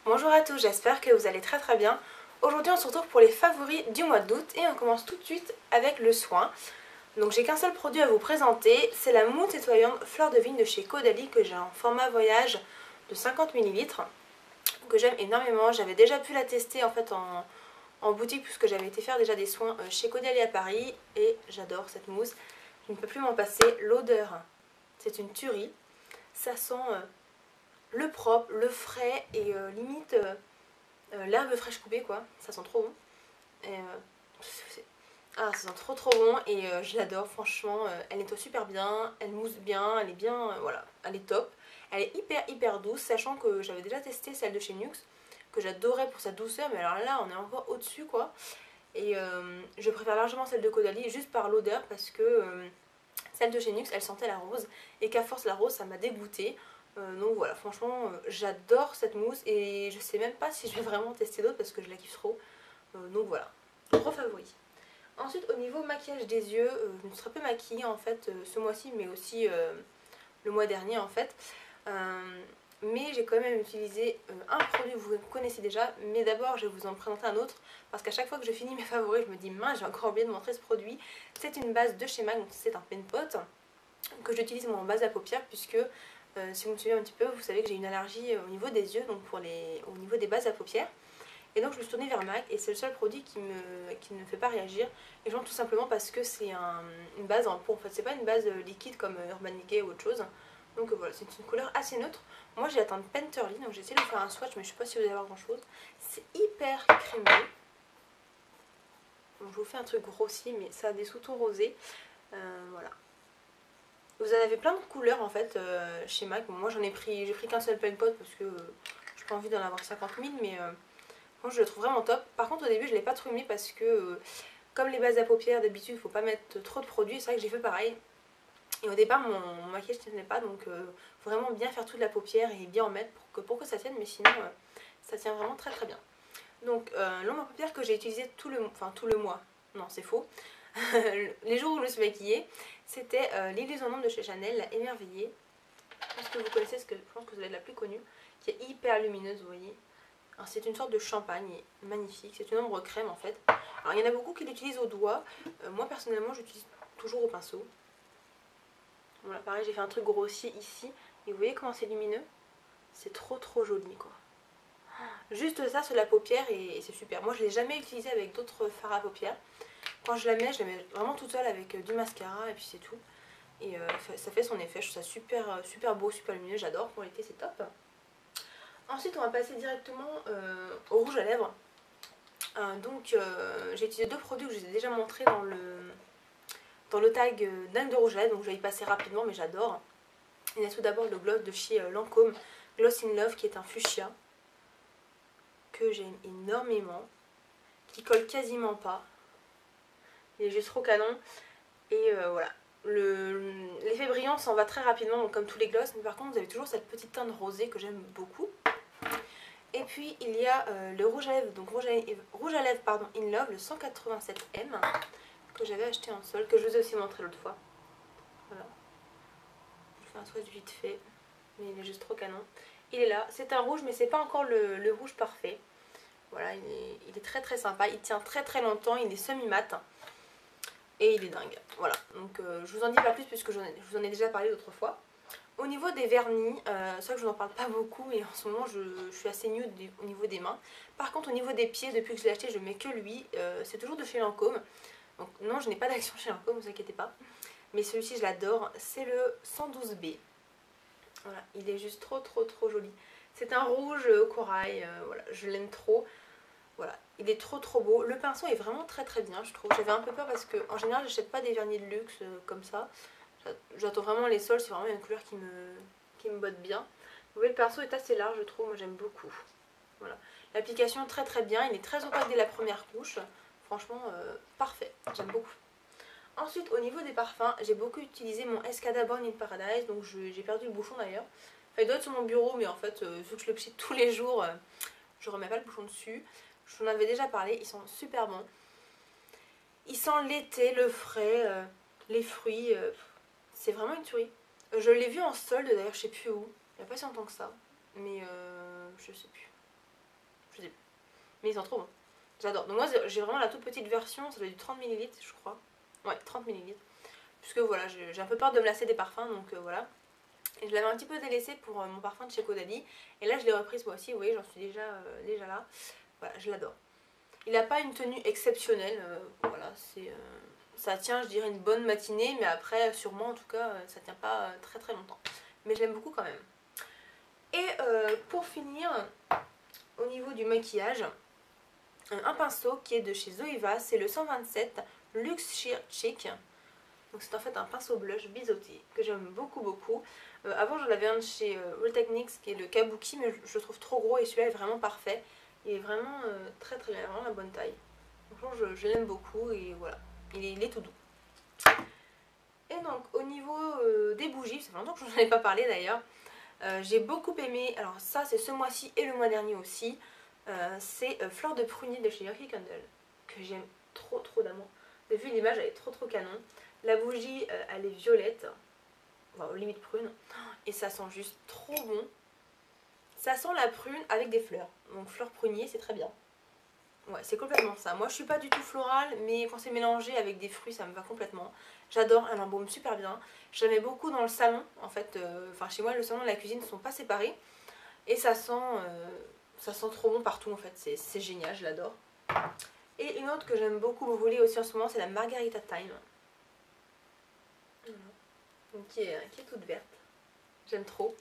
Bonjour à tous, j'espère que vous allez très bien. Aujourd'hui on se retrouve pour les favoris du mois d'août et on commence tout de suite avec le soin. Donc j'ai qu'un seul produit à vous présenter, c'est la mousse nettoyante fleur de vigne de chez Caudalie que j'ai en format voyage de 50 ml que j'aime énormément. J'avais déjà pu la tester en fait en boutique puisque j'avais été faire déjà des soins chez Caudalie à Paris et j'adore cette mousse. Je ne peux plus m'en passer. L'odeur, c'est une tuerie. Ça sent le propre, le frais et limite l'herbe fraîche coupée quoi. Ça sent trop bon. Et, ça sent trop bon et je l'adore franchement. Elle nettoie super bien, elle mousse bien, elle est bien, voilà, elle est top. Elle est hyper douce, sachant que j'avais déjà testé celle de chez Nux, que j'adorais pour sa douceur, mais alors là on est encore au-dessus quoi. Et je préfère largement celle de Caudalie juste par l'odeur parce que celle de chez Nux elle sentait la rose et qu'à force la rose ça m'a dégoûtée. Donc voilà, franchement j'adore cette mousse et je sais même pas si je vais vraiment tester d'autres parce que je la kiffe trop. Donc voilà, gros favori. Ensuite au niveau maquillage des yeux, je me suis très peu maquillée en fait ce mois-ci mais aussi le mois dernier en fait. Mais j'ai quand même utilisé un produit que vous connaissez déjà, mais d'abord je vais vous en présenter un autre parce qu'à chaque fois que je finis mes favoris je me dis mince j'ai encore oublié de montrer ce produit. C'est une base de chez MAC, donc c'est un pen pot que j'utilise moi en base à paupières puisque si vous me suivez un petit peu vous savez que j'ai une allergie au niveau des yeux, donc au niveau des bases à paupières. Et donc je me suis tournée vers MAC et c'est le seul produit qui ne me fait pas réagir. Et genre tout simplement parce que c'est une base en peau en fait, c'est pas une base liquide comme Urban Decay ou autre chose. Donc voilà, c'est une couleur assez neutre. Moi j'ai la teinte Painterly, donc j'ai essayé de faire un swatch mais je sais pas si vous allez voir grand chose. C'est hyper crémeux. Donc je vous fais un truc grossier mais ça a des sous-tons rosés. Voilà. Vous en avez plein de couleurs en fait chez MAC. Bon, moi j'ai pris qu'un seul pen pot parce que j'ai pas envie d'en avoir 50 000 mais moi je le trouve vraiment top. Par contre au début je l'ai pas trop aimé parce que comme les bases à paupières d'habitude il faut pas mettre trop de produits. C'est vrai que j'ai fait pareil. Et au départ mon maquillage ne tenait pas, donc faut vraiment bien faire toute la paupière et bien en mettre pour que ça tienne, mais sinon ça tient vraiment très bien. Donc l'ombre à paupières que j'ai utilisé tout le mois, non c'est faux, les jours où je me suis maquillée, c'était l'illusion d'ombre de chez Chanel, la émerveillée. Je pense que vous connaissez, je pense que vous êtes la plus connue, qui est hyper lumineuse, vous voyez. C'est une sorte de champagne, magnifique, c'est une ombre crème en fait. Alors il y en a beaucoup qui l'utilisent au doigt, moi personnellement j'utilise toujours au pinceau. Voilà, pareil, j'ai fait un truc grossier ici. Et vous voyez comment c'est lumineux? C'est trop joli quoi. Juste ça sur la paupière et c'est super. Moi je l'ai jamais utilisé avec d'autres fards à paupières. Quand je la mets vraiment toute seule avec du mascara et puis c'est tout. Et ça fait son effet. Je trouve ça super beau, super lumineux. J'adore. Pour l'été c'est top. Ensuite on va passer directement au rouge à lèvres. J'ai utilisé deux produits que je vous ai déjà montrés dans le tag dingue de rouge à lèvres. Donc je vais y passer rapidement mais j'adore. Il y a tout d'abord le gloss de chez Lancôme, Gloss in Love, qui est un fuchsia, que j'aime énormément, qui colle quasiment pas. Il est juste trop canon. Et voilà. L'effet brillant s'en va très rapidement, donc comme tous les gloss, mais par contre vous avez toujours cette petite teinte rosée que j'aime beaucoup. Et puis il y a le rouge à lèvres, donc rouge à lèvres pardon, In Love, le 187M, que j'avais acheté en sol, que je vous ai aussi montré l'autre fois. Voilà. Je fais un swatch vite fait. Mais il est juste trop canon. Il est là, c'est un rouge mais c'est pas encore le rouge parfait. Voilà, il est très sympa, il tient très longtemps, il est semi-mat. Et il est dingue, voilà. Donc je vous en dis pas plus puisque je vous en ai déjà parlé l'autre fois. Au niveau des vernis, c'est vrai que je vous en parle pas beaucoup et en ce moment je suis assez nude au niveau des mains. Par contre au niveau des pieds, depuis que je l'ai acheté je mets que lui, c'est toujours de chez Lancôme. Donc non, je n'ai pas d'action chez Lancôme, ne vous inquiétez pas. Mais celui-ci je l'adore, c'est le 112B. Voilà, il est juste trop joli. C'est un rouge corail, voilà, je l'aime trop. Voilà, il est trop beau. Le pinceau est vraiment très bien, je trouve. J'avais un peu peur parce que en général, j'achète pas des vernis de luxe comme ça. J'attends vraiment les sols, c'est vraiment une couleur qui me botte bien. Vous voyez, le pinceau est assez large, je trouve. Moi, j'aime beaucoup. Voilà, l'application très bien. Il est très opaque dès la première couche. Franchement, parfait. J'aime beaucoup. Ensuite au niveau des parfums, j'ai beaucoup utilisé mon Escada Born in Paradise, donc j'ai perdu le bouchon d'ailleurs. Enfin, il doit être sur mon bureau mais en fait vu que je le plie tous les jours, je remets pas le bouchon dessus. Je vous en avais déjà parlé, ils sont super bons. Ils sentent l'été, le frais, les fruits, c'est vraiment une tuerie. Je l'ai vu en solde d'ailleurs, je sais plus où, il n'y a pas si longtemps que ça, mais je sais plus. mais ils sont trop bons. J'adore. Donc moi j'ai vraiment la toute petite version, ça doit être du 30 ml je crois. Ouais, 30 ml. Puisque voilà, j'ai un peu peur de me lasser des parfums, donc voilà. Et je l'avais un petit peu délaissé pour mon parfum de chez Caudalie. Et là je l'ai reprise moi aussi, vous voyez, j'en suis déjà là. Voilà, je l'adore. Il n'a pas une tenue exceptionnelle, voilà, ça tient je dirais une bonne matinée, mais après sur moi en tout cas ça tient pas très très longtemps. Mais je l'aime beaucoup quand même. Et pour finir, au niveau du maquillage, un pinceau qui est de chez Zoeva, c'est le 127 Luxe Sheer Cheek. Donc c'est en fait un pinceau blush biseauté que j'aime beaucoup beaucoup. Avant j'en avais un de chez Real Techniques qui est le Kabuki, mais je le trouve trop gros et celui-là est vraiment parfait. Il est vraiment très très bien, vraiment la bonne taille. Franchement je l'aime beaucoup et voilà, il est tout doux. Et donc au niveau des bougies, ça fait longtemps que je n'en ai pas parlé d'ailleurs. J'ai beaucoup aimé, alors ça c'est ce mois-ci et le mois dernier aussi, c'est Fleur de prunier de chez Yankee Candle, que j'aime trop d'amour. Vous avez vu l'image, elle est trop canon. La bougie elle est violette, enfin, limite prune, et ça sent juste trop bon. Ça sent la prune avec des fleurs, donc fleur prunier c'est très bien. Ouais, c'est complètement ça. Moi je suis pas du tout florale, mais quand c'est mélangé avec des fruits ça me va complètement. J'adore, elle embaume super bien. Je la mets beaucoup dans le salon en fait, enfin chez moi le salon et la cuisine ne sont pas séparés. Et ça sent trop bon partout en fait, c'est génial, je l'adore. Et une autre que j'aime beaucoup brûler aussi en ce moment c'est la Margarita Time. Voilà. Donc, qui est toute verte. J'aime trop.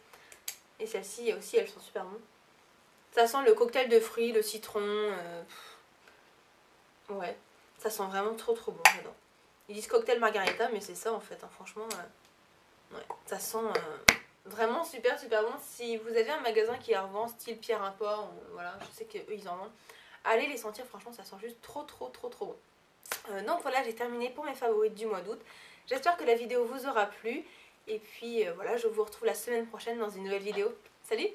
Et celle-ci aussi elles sont super bonnes. Ça sent le cocktail de fruits, le citron. Ouais, ça sent vraiment trop bon, j'adore. Ils disent cocktail margarita, mais c'est ça en fait, hein, franchement. Ouais, ça sent vraiment super bon. Si vous avez un magasin qui en revend, style Pierre Import, voilà, je sais qu'eux ils en vendent. Allez les sentir, franchement, ça sent juste trop bon. Donc voilà, j'ai terminé pour mes favorites du mois d'août. J'espère que la vidéo vous aura plu. Et puis voilà, je vous retrouve la semaine prochaine dans une nouvelle vidéo. Salut!